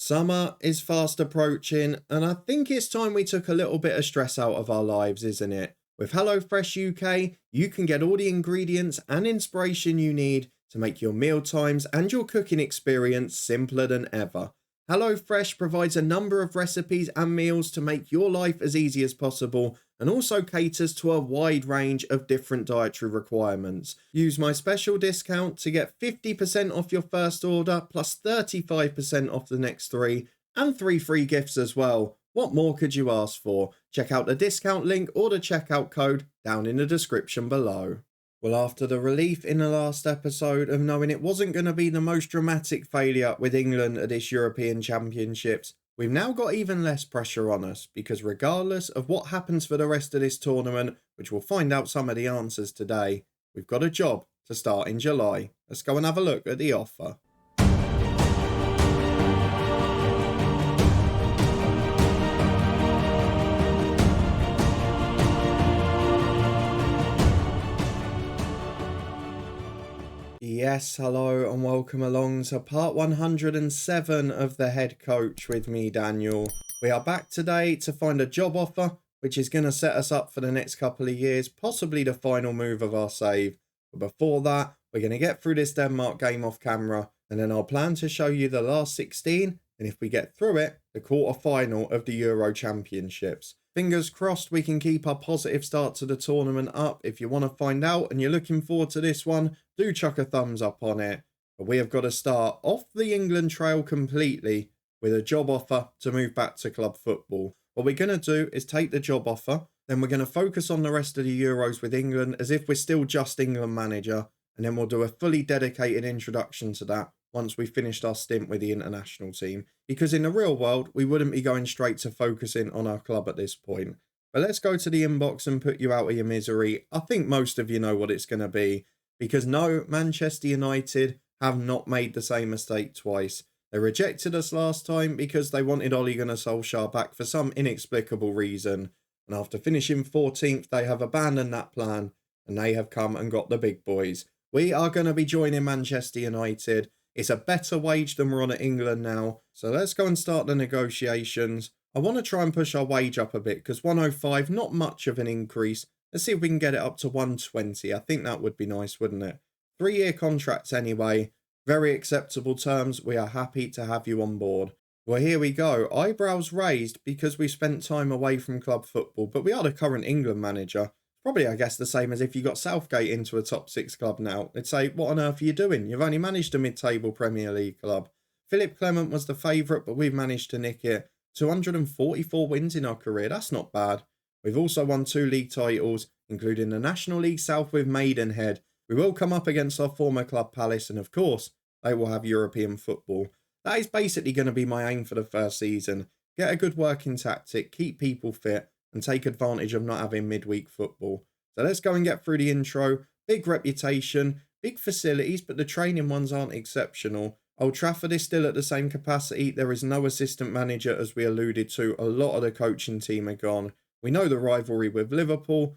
Summer is fast approaching, and I think it's time we took a little bit of stress out of our lives, isn't it? With HelloFresh UK, you can get all the ingredients and inspiration you need to make your meal times and your cooking experience simpler than ever. HelloFresh provides a number of recipes and meals to make your life as easy as possible and also caters to a wide range of different dietary requirements. Use my special discount to get 50% off your first order plus 35% off the next three and 3 free gifts as well. What more could you ask for? Check out the discount link or the checkout code down in the description below. Well, after the relief in the last episode of knowing it wasn't going to be the most dramatic failure with England at this European Championships, we've now got even less pressure on us because regardless of what happens for the rest of this tournament, which we'll find out some of the answers today, we've got a job to start in July. Let's go and have a look at the offer. Yes, hello and welcome along to part 107 of the Head Coach with me, Daniel. We are back today to find a job offer, which is going to set us up for the next couple of years, possibly the final move of our save. But before that, we're going to get through this Denmark game off camera, and then I'll plan to show you the last 16, and if we get through it, the quarter-final of the Euro Championships. Fingers crossed we can keep our positive start to the tournament up. If you want to find out and you're looking forward to this one, do chuck a thumbs up on it. But we have got to start off the England trail completely with a job offer to move back to club football. What we're going to do is take the job offer, then we're going to focus on the rest of the Euros with England as if we're still just England manager, and then we'll do a fully dedicated introduction to that once we've finished our stint with the international team. Because in the real world, we wouldn't be going straight to focusing on our club at this point. But let's go to the inbox and put you out of your misery. I think most of you know what it's going to be. Because no, Manchester United have not made the same mistake twice. They rejected us last time because they wanted Ole Gunnar Solskjaer back for some inexplicable reason. And after finishing 14th, they have abandoned that plan. And they have come and got the big boys. We are going to be joining Manchester United. It's a better wage than we're on at England now. So let's go and start the negotiations. I want to try and push our wage up a bit because 105, not much of an increase. Let's see if we can get it up to 120. I think that would be nice, wouldn't it? 3-year contracts anyway. Very acceptable terms. We are happy to have you on board. Well, here we go. Eyebrows raised because we spent time away from club football, but we are the current England manager. Probably, I guess, the same as if you got Southgate into a top 6 club now. They'd say, what on earth are you doing? You've only managed a mid-table Premier League club. Philip Clement was the favourite, but we've managed to nick it. 244 wins in our career. That's not bad. We've also won 2 league titles, including the National League South with Maidenhead. We will come up against our former club Palace, and of course, they will have European football. That is basically going to be my aim for the first season. Get a good working tactic, keep people fit, and take advantage of not having midweek football. So let's go and get through the intro. Big reputation, big facilities, but the training ones aren't exceptional. Old Trafford is still at the same capacity. There is no assistant manager, as we alluded to. A lot of the coaching team are gone. We know the rivalry with Liverpool,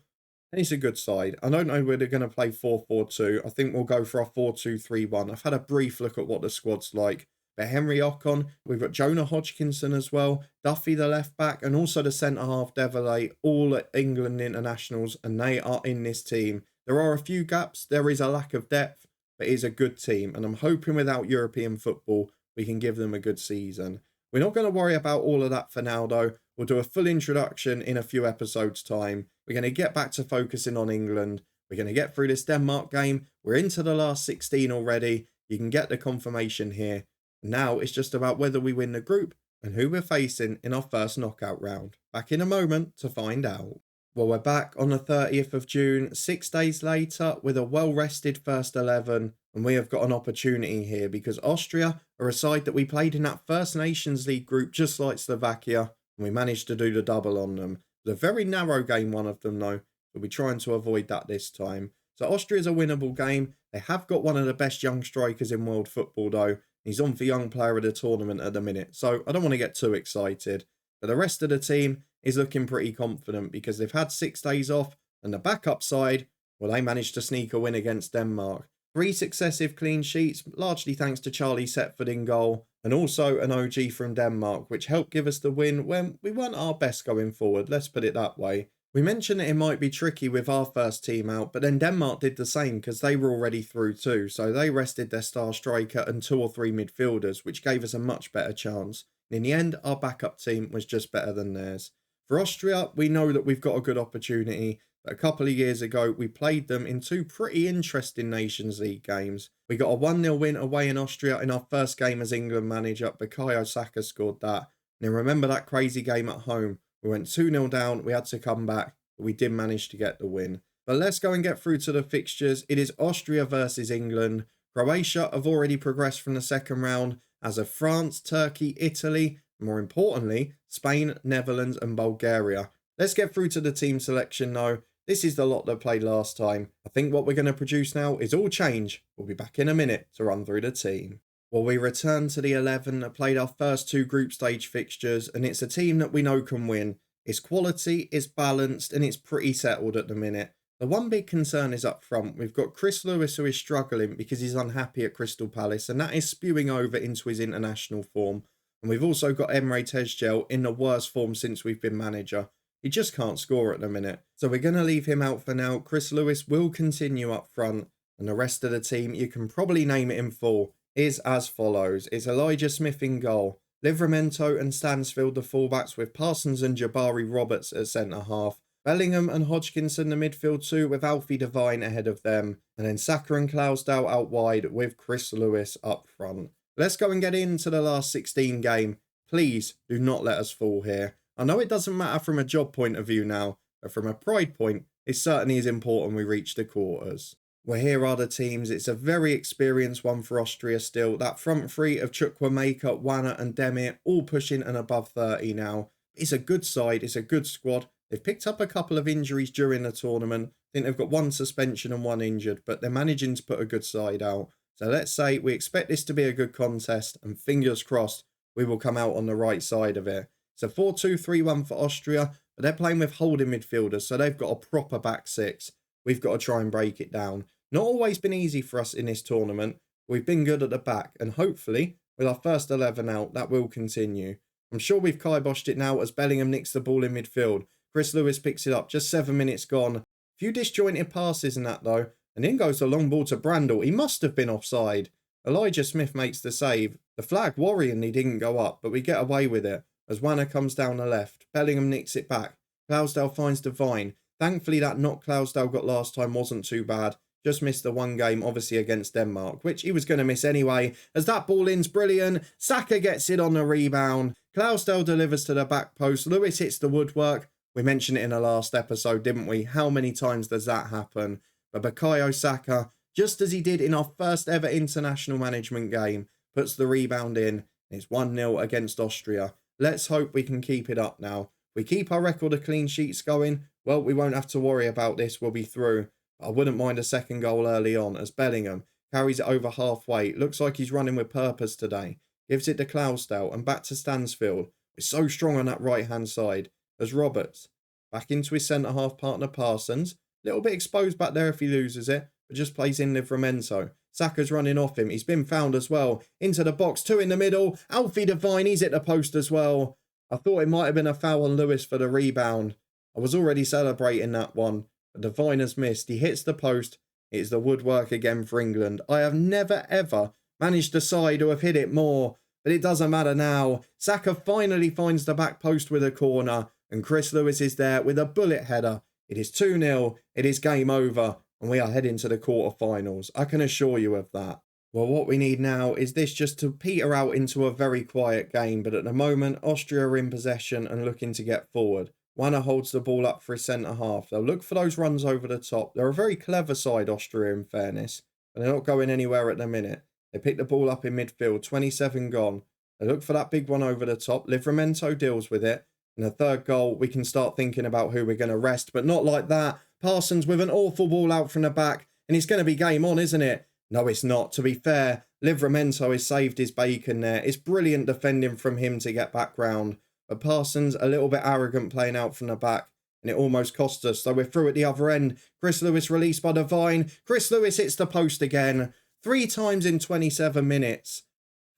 and it's a good side. I don't know whether they're going to play 4-4-2. I think we'll go for a 4-2-3-1. I've had a brief look at what the squad's like. But Henry Ocon, we've got Jonah Hodgkinson as well, Duffy the left back, and also the centre half Deverlay, all at England internationals, and they are in this team. There are a few gaps, there is a lack of depth, but it is a good team, and I'm hoping without European football, we can give them a good season. We're not going to worry about all of that for now though. We'll do a full introduction in a few episodes' time. We're going to get back to focusing on England. We're going to get through this Denmark game. We're into the last 16 already. You can get the confirmation here. Now it's just about whether we win the group and who we're facing in our first knockout round. Back in a moment to find out. Well, we're back on the 30th of June, 6 days later, with a well-rested first 11, and we have got an opportunity here because Austria are a side that we played in that First Nations League group just like Slovakia, and we managed to do the double on them. It was a very narrow game, one of them though, but we're trying to avoid that this time. So Austria's a winnable game. They have got one of the best young strikers in world football though. He's on for Young Player of the Tournament at the minute, so I don't want to get too excited. But the rest of the team is looking pretty confident because they've had 6 days off, and the backup side, well, they managed to sneak a win against Denmark. 3 successive clean sheets, largely thanks to Charlie Setford in goal. and also an OG from Denmark, which helped give us the win when we weren't our best going forward, let's put it that way. We mentioned that it might be tricky with our first team out, but then Denmark did the same because they were already through too, so they rested their star striker and 2 or 3 midfielders, which gave us a much better chance. In the end, our backup team was just better than theirs. For Austria, we know that we've got a good opportunity. But a couple of years ago, we played them in 2 pretty interesting Nations League games. We got a 1-0 win away in Austria in our first game as England manager. Bukayo Saka scored that. And then remember that crazy game at home? We went 2-0 down, we had to come back, but we did manage to get the win. But let's go and get through to the fixtures. It is Austria versus England. Croatia have already progressed from the second round, as of France, Turkey, Italy, and more importantly, Spain, Netherlands and Bulgaria. Let's get through to the team selection though. This is the lot that played last time. I think what we're going to produce now is all change. We'll be back in a minute to run through the team. Well, we return to the 11 that played our first 2 group stage fixtures, and it's a team that we know can win. It's quality, it's balanced, and it's pretty settled at the minute. The one big concern is up front. We've got Chris Lewis, who is struggling because he's unhappy at Crystal Palace, and that is spewing over into his international form. And we've also got Emre Tezgel in the worst form since we've been manager. He just can't score at the minute. So we're going to leave him out for now. Chris Lewis will continue up front, and the rest of the team, you can probably name it in full, is as follows. It's Elijah Smith in goal, Livramento and Stansfield the fullbacks, with Parsons and Jabari Roberts at centre-half, Bellingham and Hodgkinson the midfield too, with Alfie Devine ahead of them, and then Saka and Klausdal out wide with Chris Lewis up front. Let's go and get into the last 16 game. Please do not let us fall here. I know it doesn't matter from a job point of view now, but from a pride point, it certainly is important we reach the quarters. Well, here are the teams. It's a very experienced one for Austria still. That front three of Chukwuemeka, Wana and Demir, all pushing and above 30 now. It's a good side. It's a good squad. They've picked up a couple of injuries during the tournament. I think they've got 1 suspension and 1 injured, but they're managing to put a good side out. So let's say we expect this to be a good contest, and fingers crossed we will come out on the right side of it. It's a 4-2-3-1 for Austria, but they're playing with holding midfielders, so they've got a proper back 6. We've got to try and break it down. Not always been easy for us in this tournament. We've been good at the back, and hopefully, with our first 11 out, that will continue. I'm sure we've kiboshed it now as Bellingham nicks the ball in midfield. Chris Lewis picks it up, just 7 minutes gone. A few disjointed passes in that though, and in goes the long ball to Brandel. He must have been offside. Elijah Smith makes the save. The flag worryingly didn't go up, but we get away with it. As Wana comes down the left, Bellingham nicks it back. Klausdal finds Devine. Thankfully that knock Klausdal got last time wasn't too bad. Just missed the 1 game, obviously, against Denmark, which he was going to miss anyway. As that ball in's brilliant. Saka gets it on the rebound. Klausdal delivers to the back post. Lewis hits the woodwork. We mentioned it in the last episode, didn't we? How many times does that happen? But Bukayo Saka, just as he did in our first ever international management game, puts the rebound in. It's 1-0 against Austria. Let's hope we can keep it up now. If we keep our record of clean sheets going, well, we won't have to worry about this. We'll be through. But I wouldn't mind a second goal early on as Bellingham carries it over halfway. Looks like he's running with purpose today. Gives it to Klausdal and back to Stansfield. It's so strong on that right-hand side. As Roberts back into his centre-half partner Parsons. Little bit exposed back there if he loses it, but just plays in Livramento. Saka's running off him. He's been found as well. Into the box, 2 in the middle. Alfie Devine, he's at the post as well. I thought it might have been a foul on Lewis for the rebound. I was already celebrating that one, but Devine has missed. He hits the post. It's the woodwork again for England. I have never ever managed a side to have hit it more, but it doesn't matter now. Saka finally finds the back post with a corner, and Chris Lewis is there with a bullet header. It is 2-0. It is game over. And we are heading to the quarterfinals. I can assure you of that. Well, what we need now is this just to peter out into a very quiet game. But at the moment, Austria are in possession and looking to get forward. Wana holds the ball up for his centre-half. They'll look for those runs over the top. They're a very clever side, Austria, in fairness. But they're not going anywhere at the minute. They pick the ball up in midfield. 27 gone. They look for that big one over the top. Livramento deals with it. And the third goal, we can start thinking about who we're going to rest. But not like that. Parsons with an awful ball out from the back, and it's going to be game on, isn't it? No, it's not. To be fair, Livramento has saved his bacon there. It's brilliant defending from him to get back round. But Parsons, a little bit arrogant playing out from the back, and it almost cost us. So we're through at the other end. Chris Lewis released by Devine. Chris Lewis hits the post again. 3 times in 27 minutes.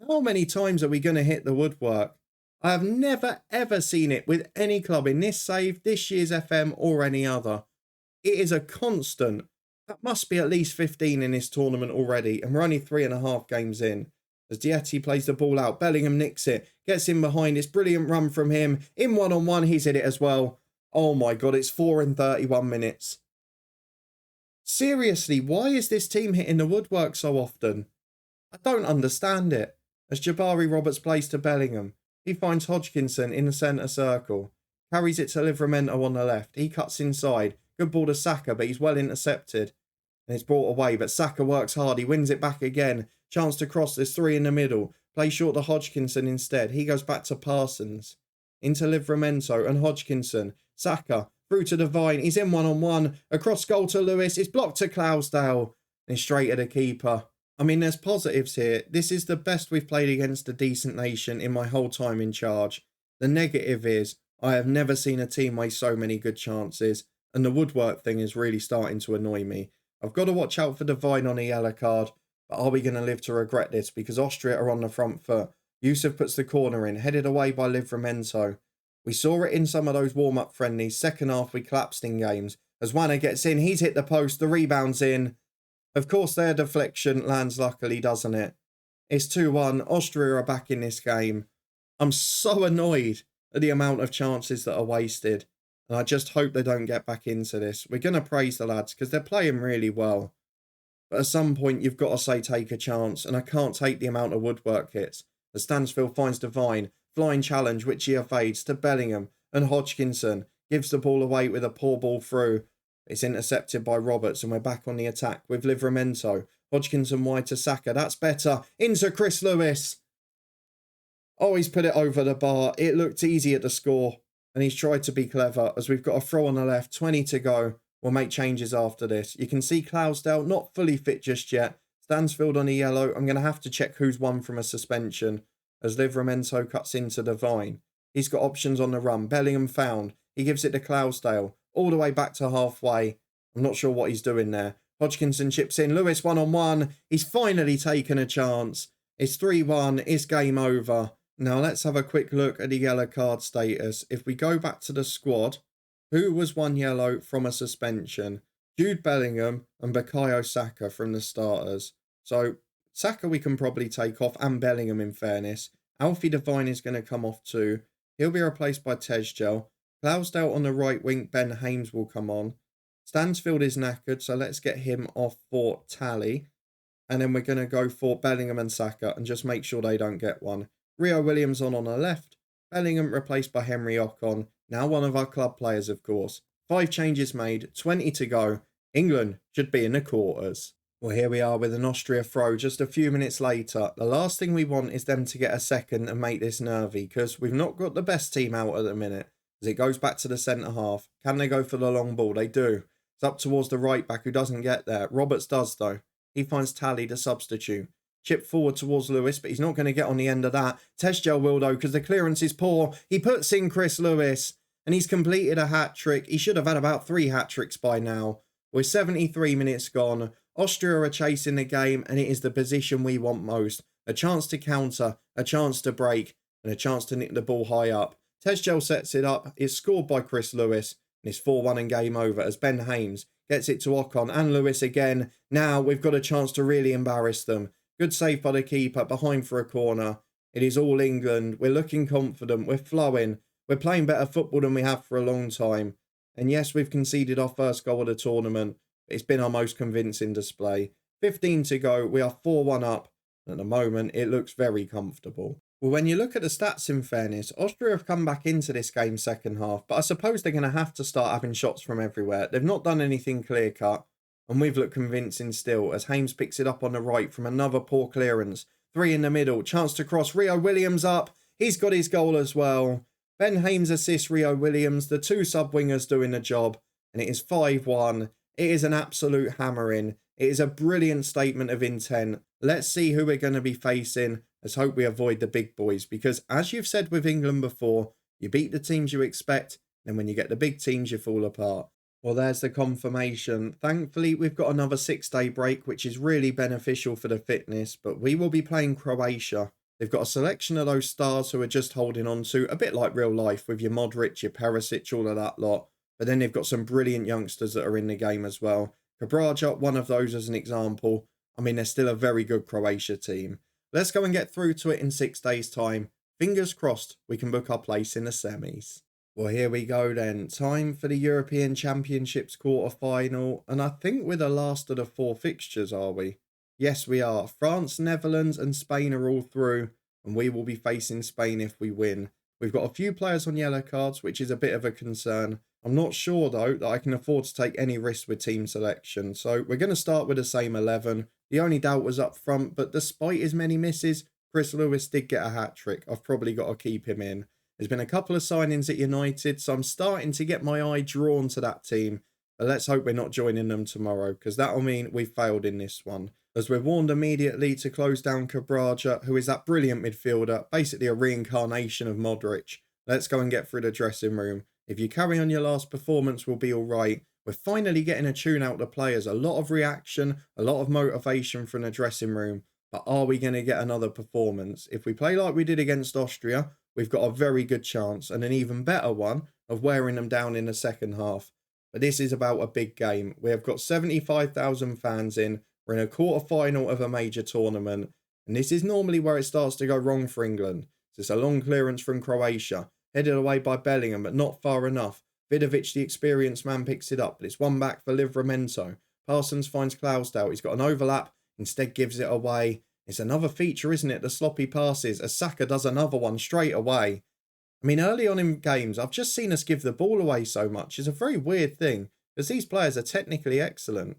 How many times are we going to hit the woodwork? I have never ever seen it with any club in this save, this year's FM or any other. It is a constant. That must be at least 15 in this tournament already, and we're only 3.5 games in. As Diety plays the ball out, Bellingham nicks it, gets in behind. It's brilliant run from him. In one-on-one, he's hit it as well. Oh my God, it's 4 in 31 minutes. Seriously, why is this team hitting the woodwork so often? I don't understand it. As Jabari Roberts plays to Bellingham, he finds Hodgkinson in the centre circle. Carries it to Livramento on the left. He cuts inside. Good ball to Saka, but he's well intercepted. And it's brought away, but Saka works hard. He wins it back again. Chance to cross. There's 3 in the middle. Play short to Hodgkinson instead. He goes back to Parsons. Into Livramento and Hodgkinson. Saka through to Devine. He's in one-on-one. Across goal to Lewis. It's blocked to Clousdale. And straight at the keeper. I mean, there's positives here. This is the best we've played against a decent nation in my whole time in charge. The negative is I have never seen a team waste so many good chances. And the woodwork thing is really starting to annoy me. I've got to watch out for Devine on a yellow card. But are we going to live to regret this? Because Austria are on the front foot. Yusuf puts the corner in. Headed away by Livramento. We saw it in some of those warm-up friendlies. Second half, we collapsed in games. As Wanner gets in, he's hit the post. The rebound's in. Of course, their deflection lands luckily, doesn't it? It's 2-1. Austria are back in this game. I'm so annoyed at the amount of chances that are wasted. And I just hope they don't get back into this. We're going to praise the lads because they're playing really well. But at some point, you've got to say take a chance. And I can't take the amount of woodwork hits. As Stansfield finds Devine. Flying challenge, which he evades to Bellingham. And Hodgkinson gives the ball away with a poor ball through. It's intercepted by Roberts and we're back on the attack with Livramento. Hodgkinson wide to Saka. That's better. Into Chris Lewis. Oh, he's put it over the bar. It looked easy at the score. And he's tried to be clever as we've got a throw on the left. 20 to go. We'll make changes after this. You can see Clousdale not fully fit just yet. Stansfield on a yellow. I'm going to have to check who's won from a suspension. As Livramento cuts into Devine. He's got options on the run. Bellingham found. He gives it to Clousdale. All the way back to halfway. I'm not sure what he's doing there. Hodgkinson chips in. Lewis one-on-one. He's finally taken a chance. It's 3-1. It's game over. Now let's have a quick look at the yellow card status. If we go back to the squad, who was 1 yellow from a suspension? Jude Bellingham and Bukayo Saka from the starters. So Saka we can probably take off, and Bellingham in fairness. Alfie Devine is going to come off too. He'll be replaced by Tezgel. Clousdale on the right wing, Ben Hames will come on. Stansfield is knackered, so let's get him off for Tally. And then we're going to go for Bellingham and Saka and just make sure they don't get one. Rio Williams on the left. Bellingham replaced by Henry Ocon. Now one of our club players, of course. 5 changes made, 20 to go. England should be in the quarters. Well, here we are with an Austria throw just a few minutes later. The last thing we want is them to get a second and make this nervy because we've not got the best team out at the minute. As it goes back to the centre half. Can they go for the long ball? They do. It's up towards the right back who doesn't get there. Roberts does though. He finds Tally to substitute. Chip forward towards Lewis, but he's not going to get on the end of that. Tezgel will though because the clearance is poor. He puts in Chris Lewis and he's completed a hat-trick. He should have had about 3 hat-tricks by now. We're 73 minutes gone. Austria are chasing the game and it is the position we want most. A chance to counter, a chance to break and a chance to nick the ball high up. Tezgel sets it up. It's scored by Chris Lewis. And it's 4-1 and game over as Ben Hames gets it to Ocon and Lewis again. Now we've got a chance to really embarrass them. Good save by the keeper. Behind for a corner. It is all England. We're looking confident. We're flowing. We're playing better football than we have for a long time. And yes, we've conceded our first goal of the tournament. It's been our most convincing display. 15 to go. We are 4-1 up. At the moment, it looks very comfortable. Well, when you look at the stats, in fairness, Austria have come back into this game second half, but I suppose they're going to have to start having shots from everywhere. They've not done anything clear-cut, and we've looked convincing still, as Hames picks it up on the right from another poor clearance. 3 in the middle, chance to cross, Rio Williams up, he's got his goal as well. Ben Hames assists Rio Williams, the 2 sub-wingers doing the job, and it is 5-1. It is an absolute hammering. It is a brilliant statement of intent. Let's see who we're going to be facing. Let's hope we avoid the big boys because, as you've said with England before, you beat the teams you expect, and when you get the big teams, you fall apart. Well, there's the confirmation. Thankfully, we've got another 6-day break, which is really beneficial for the fitness, but we will be playing Croatia. They've got a selection of those stars who are just holding on to, a bit like real life with your Modric, your Perisic, all of that lot. But then they've got some brilliant youngsters that are in the game as well. Kabraja, one of those as an example. I mean, they're still a very good Croatia team. Let's go and get through to it in 6 days' time. Fingers crossed we can book our place in the semis. Well, here we go then. Time for the European Championships quarter-final. And I think we're the last of the 4 fixtures, are we? Yes, we are. France, Netherlands and Spain are all through. And we will be facing Spain if we win. We've got a few players on yellow cards, which is a bit of a concern. I'm not sure, though, that I can afford to take any risk with team selection. So we're going to start with the same 11. The only doubt was up front, but despite his many misses, Chris Lewis did get a hat-trick. I've probably got to keep him in. There's been a couple of signings at United, so I'm starting to get my eye drawn to that team. But let's hope we're not joining them tomorrow, because that'll mean we've failed in this one. As we're warned immediately to close down Kabraja, who is that brilliant midfielder, basically a reincarnation of Modric. Let's go and get through the dressing room. If you carry on your last performance, we'll be all right. We're finally getting a tune out the players. A lot of reaction, a lot of motivation from the dressing room. But are we going to get another performance? If we play like we did against Austria, we've got a very good chance and an even better one of wearing them down in the second half. But this is about a big game. We have got 75,000 fans in. We're in a quarter-final of a major tournament. And this is normally where it starts to go wrong for England. So it's a long clearance from Croatia. Headed away by Bellingham, but not far enough. Vidovic, the experienced man, picks it up, but it's one back for Livramento. Parsons finds Klausdale. He's got an overlap, instead gives it away. It's another feature, isn't it? The sloppy passes, as Saka does another one straight away. I mean, early on in games, I've just seen us give the ball away so much. It's a very weird thing, because these players are technically excellent.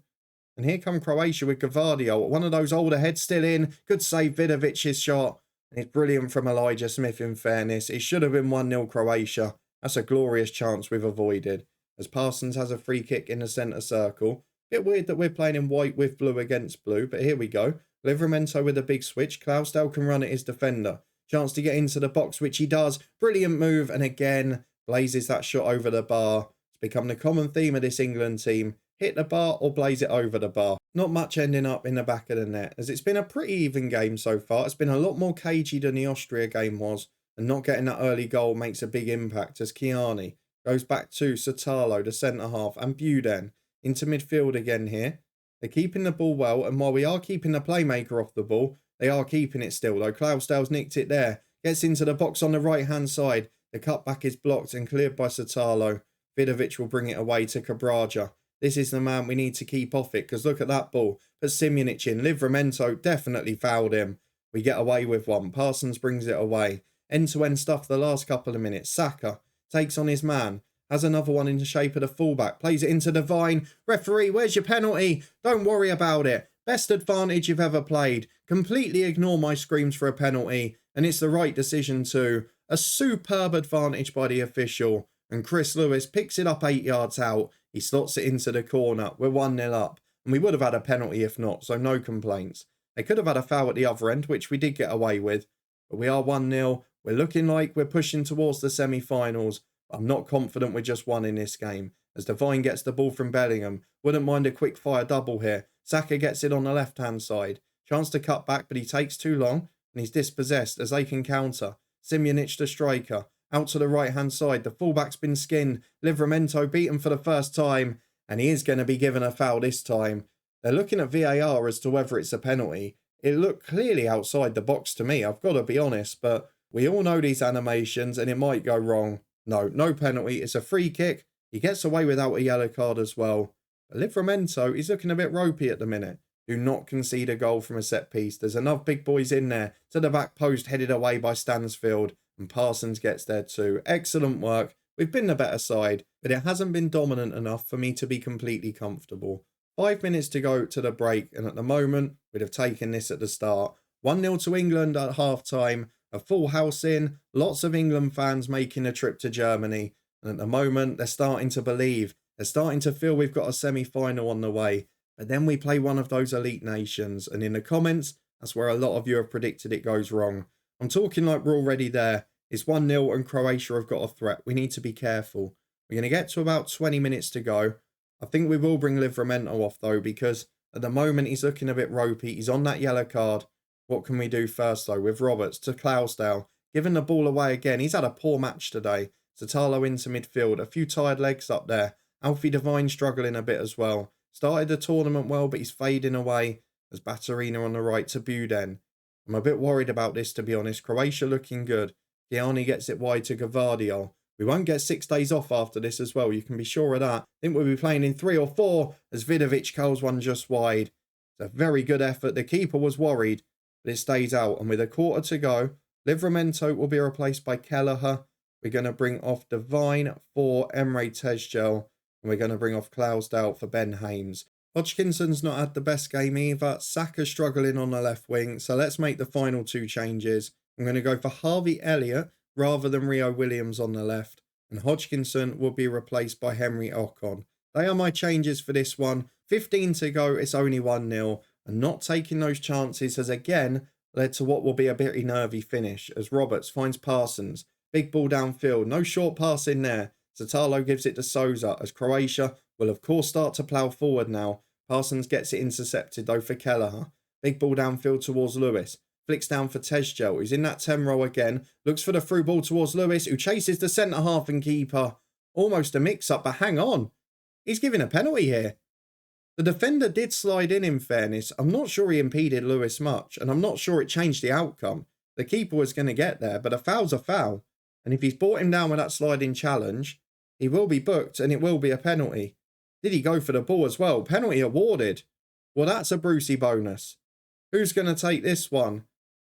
And here come Croatia with Gvardiol. One of those older heads still in. Good save, Vidovic's shot. And it's brilliant from Elijah Smith, in fairness. It should have been 1-0 Croatia. That's a glorious chance we've avoided. As Parsons has a free kick in the centre circle. Bit weird that we're playing in white with blue against blue, but here we go. Livramento with a big switch. Klausdale can run at his defender. Chance to get into the box, which he does. Brilliant move, and again, blazes that shot over the bar. It's become the common theme of this England team. Hit the bar or blaze it over the bar. Not much ending up in the back of the net, as it's been a pretty even game so far. It's been a lot more cagey than the Austria game was, and not getting that early goal makes a big impact as Kiani goes back to Sotalo, the centre-half, and Buden into midfield again here. They're keeping the ball well, and while we are keeping the playmaker off the ball, they are keeping it still, though Klausdale's nicked it there. Gets into the box on the right-hand side. The cutback is blocked and cleared by Sotalo. Vidovic will bring it away to Kabraja. This is the man we need to keep off it, because look at that ball. Put Simunic in. Livramento definitely fouled him. We get away with one. Parsons brings it away. End-to-end stuff the last couple of minutes. Saka takes on his man. Has another one in the shape of the fullback. Plays it into Devine. Referee, where's your penalty? Don't worry about it. Best advantage you've ever played. Completely ignore my screams for a penalty. And it's the right decision too. A superb advantage by the official. And Chris Lewis picks it up 8 yards out. He slots it into the corner. We're 1-0 up. And we would have had a penalty if not, so no complaints. They could have had a foul at the other end, which we did get away with. But we are 1-0. We're looking like we're pushing towards the semi-finals. I'm not confident we're just one in this game. As Devine gets the ball from Bellingham. Wouldn't mind a quick fire double here. Saka gets it on the left-hand side. Chance to cut back, but he takes too long. And he's dispossessed as they can counter. Simunic, the striker. Out to the right-hand side. The fullback's been skinned. Livramento beaten for the first time. And he is going to be given a foul this time. They're looking at VAR as to whether it's a penalty. It looked clearly outside the box to me, I've got to be honest. But we all know these animations and it might go wrong. No penalty. It's a free kick. He gets away without a yellow card as well. But Livramento, he's looking a bit ropey at the minute. Do not concede a goal from a set piece. There's enough big boys in there. To the back post, headed away by Stansfield. And Parsons gets there too. Excellent work. We've been the better side, but it hasn't been dominant enough for me to be completely comfortable. 5 minutes to go to the break, and at the moment, we'd have taken this at the start. 1-0 to England at half-time. A full house in. Lots of England fans making a trip to Germany. And at the moment, they're starting to believe. They're starting to feel we've got a semi-final on the way. But then we play one of those elite nations. And in the comments, that's where a lot of you have predicted it goes wrong. I'm talking like we're already there. It's 1-0 and Croatia have got a threat. We need to be careful. We're going to get to about 20 minutes to go. I think we will bring Livramento off though, because at the moment he's looking a bit ropey. He's on that yellow card. What can we do first, though, with Roberts to Clousdale? Giving the ball away again. He's had a poor match today. Satalo into midfield. A few tired legs up there. Alfie Devine struggling a bit as well. Started the tournament well, but he's fading away. There's Baturina on the right to Buden. I'm a bit worried about this, to be honest. Croatia looking good. Gianni gets it wide to Gavardio. We won't get 6 days off after this as well. You can be sure of that. I think we'll be playing in 3 or 4 as Vidovic curls one just wide. It's a very good effort. The keeper was worried, but it stays out. And with a quarter to go, Livramento will be replaced by Kelleher. We're going to bring off Devine for Emre Tezgel. And we're going to bring off Clousdale for Ben Hames. Hodgkinson's not had the best game either. Saka struggling on the left wing. So let's make the final 2 changes. I'm going to go for Harvey Elliott rather than Rio Williams on the left. And Hodgkinson will be replaced by Henry Ocon. They are my changes for this one. 15 to go. It's only 1-0. And not taking those chances has again led to what will be a pretty nervy finish as Roberts finds Parsons. Big ball downfield. No short pass in there. Satalo gives it to Souza as Croatia will of course start to plough forward now. Parsons gets it intercepted though for Kelleher. Big ball downfield towards Lewis. Flicks down for Tezgel, who's in that 10 row again. Looks for the through ball towards Lewis, who chases the centre half and keeper. Almost a mix-up, but hang on. He's giving a penalty here. The defender did slide in fairness. I'm not sure he impeded Lewis much, and I'm not sure it changed the outcome. The keeper was going to get there, but a foul's a foul. And if he's brought him down with that sliding challenge, he will be booked and it will be a penalty. Did he go for the ball as well? Penalty awarded. Well, that's a Brucey bonus. Who's going to take this one?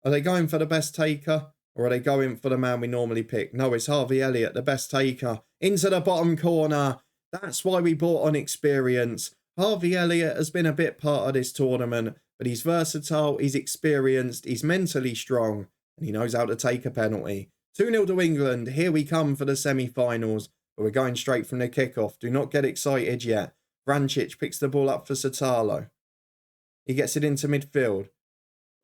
Are they going for the best taker? Or are they going for the man we normally pick? No, it's Harvey Elliott, the best taker. Into the bottom corner. That's why we brought on experience. Harvey Elliott has been a bit part of this tournament, but he's versatile, he's experienced, he's mentally strong, and he knows how to take a penalty. 2-0 to England. Here we come for the semi-finals, but we're going straight from the kickoff. Do not get excited yet. Vrancic picks the ball up for Satalo. He gets it into midfield.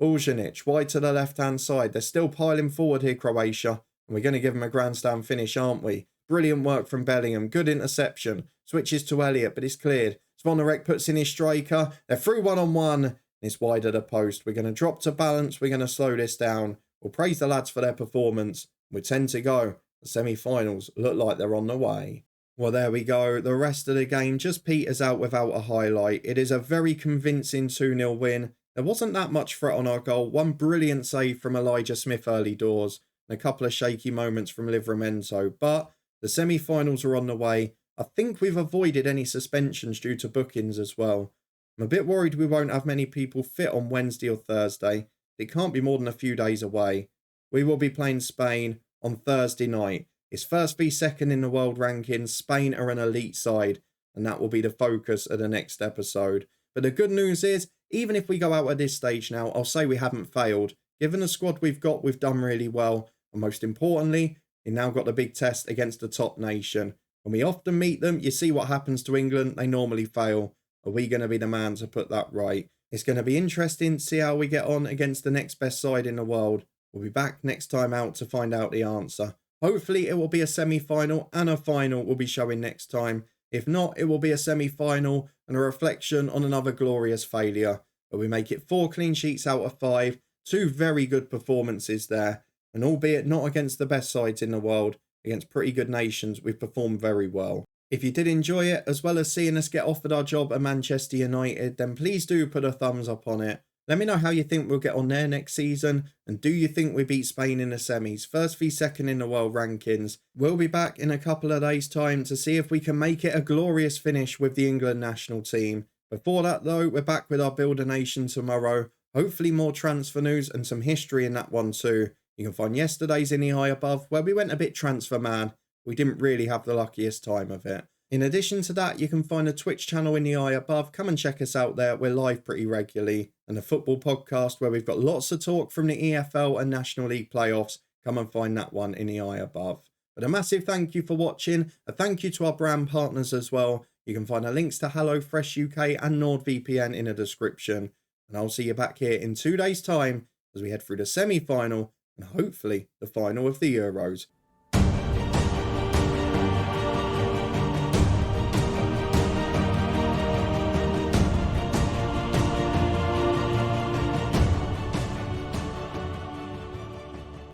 Uljanic, wide to the left-hand side. They're still piling forward here, Croatia. And we're going to give them a grandstand finish, aren't we? Brilliant work from Bellingham. Good interception. Switches to Elliott, but it's cleared. Zvonarek puts in his striker. They're through 1-on-1. It's wide of the post. We're going to drop to balance. We're going to slow this down. We'll praise the lads for their performance. With 10 to go, the semi-finals look like they're on the way. Well, there we go. The rest of the game just peters out without a highlight. It is a very convincing 2-0 win. There wasn't that much threat on our goal. One brilliant save from Elijah Smith early doors and a couple of shaky moments from Livramento. But the semi-finals are on the way. I think we've avoided any suspensions due to bookings as well. I'm a bit worried we won't have many people fit on Wednesday or Thursday. It can't be more than a few days away. We will be playing Spain on Thursday night. It's first v second in the world rankings. Spain are an elite side, and that will be the focus of the next episode. But the good news is, even if we go out at this stage now, I'll say we haven't failed. Given the squad we've got, we've done really well. And most importantly, we've now got the big test against the top nation. When we often meet them, you see what happens to England. They normally fail. Are we going to be the man to put that right? It's going to be interesting to see how we get on against the next best side in the world. We'll be back next time out to find out the answer. Hopefully it will be a semi-final and a final we'll be showing next time. If not, it will be a semi-final and a reflection on another glorious failure. But we make it 4 clean sheets out of 5. 2 very good performances there. And albeit not against the best sides in the world, against pretty good nations, we've performed very well. If you did enjoy it, as well as seeing us get offered our job at Manchester United, then please do put a thumbs up on it. Let me know how you think we'll get on there next season, and do you think we beat Spain in the semis, first v second in the world rankings? We'll be back in a couple of days' time to see if we can make it a glorious finish with the England national team. Before that though, we're back with our Build a Nation tomorrow, hopefully more transfer news and some history in that one too. You can find yesterday's in the eye above, where we went a bit transfer man. We didn't really have the luckiest time of it. In addition to that, you can find a Twitch channel in the eye above. Come and check us out there. We're live pretty regularly. And a football podcast where we've got lots of talk from the EFL and National League playoffs. Come and find that one in the eye above. But a massive thank you for watching. A thank you to our brand partners as well. You can find the links to HelloFresh UK and NordVPN in the description. And I'll see you back here in 2 days' time as we head through the semi-final and hopefully the final of the Euros.